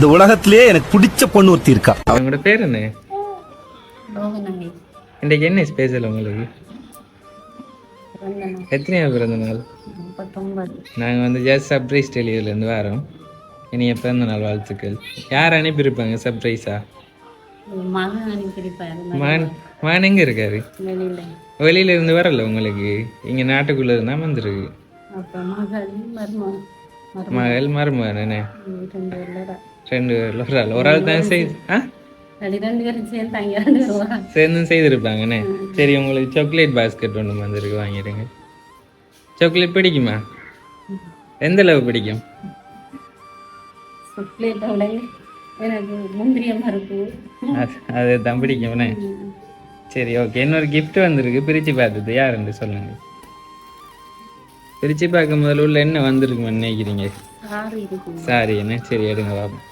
இந்த உலகத்திலேயே எனக்கு பிடிச்ச பொண்ணு ஒருத்தி இருக்கா. அவங்களோட பேர் என்ன? லோகநாயகி. இன்றைக்கு என்ன ஸ்பெஷல் உங்களுக்கு? எத்தனையா பிறந்த நாள்? 39. நாங்கள் வந்து ஜஸ்ட் சர்ப்ரைஸ் டெலிவரிலேருந்து வரோம். இனி பிறந்த நாள் வாழ்த்துக்கள். யார் அனுப்பியிருப்பாங்க சர்ப்ரைஸா? மகன் அனுப்பியிருப்பாரு. மகன் எங்கே இருக்காரு? வெளியில. வெளியில இருந்து வரல உங்களுக்கு? இங்கே நாட்டுக்குள்ளே இருந்தால் வந்துருக்கு. அப்போ மகள் மருமகன். மகள் மருமகன் என்ன? 2 பேர்ல. 2 பேர். ஒரு ஆள் தான் செய்து. ஆ 2 பேரும் சேர்ந்தாங்க. 2 பேரும் சேர்ந்து செய்திருப்பாங்கண்ணே. சரி, உங்களுக்கு சாக்லேட் பாஸ்கெட் ஒன்று வந்துருக்கு, வாங்கிடுங்க. சாக்லேட் பிடிக்குமா? எந்த அளவு பிடிக்கும்? சாக்லேட்டோட எனக்கு முந்திரிய மறுப்பு அது தான் பிடிக்கும்ண்ணே. சரி, ஓகே. இன்னொரு கிஃப்ட் வந்திருக்கு, பிரித்து பார்த்தது யாருன்னு சொல்லுங்க. பிரித்து பார்க்கும் முதல்ல உள்ள என்ன வந்திருக்குன்னு நினைக்கிறீங்க? சாரி இருக்கு. சாரி என்ன? சரி, எடுங்க பாப்போம்.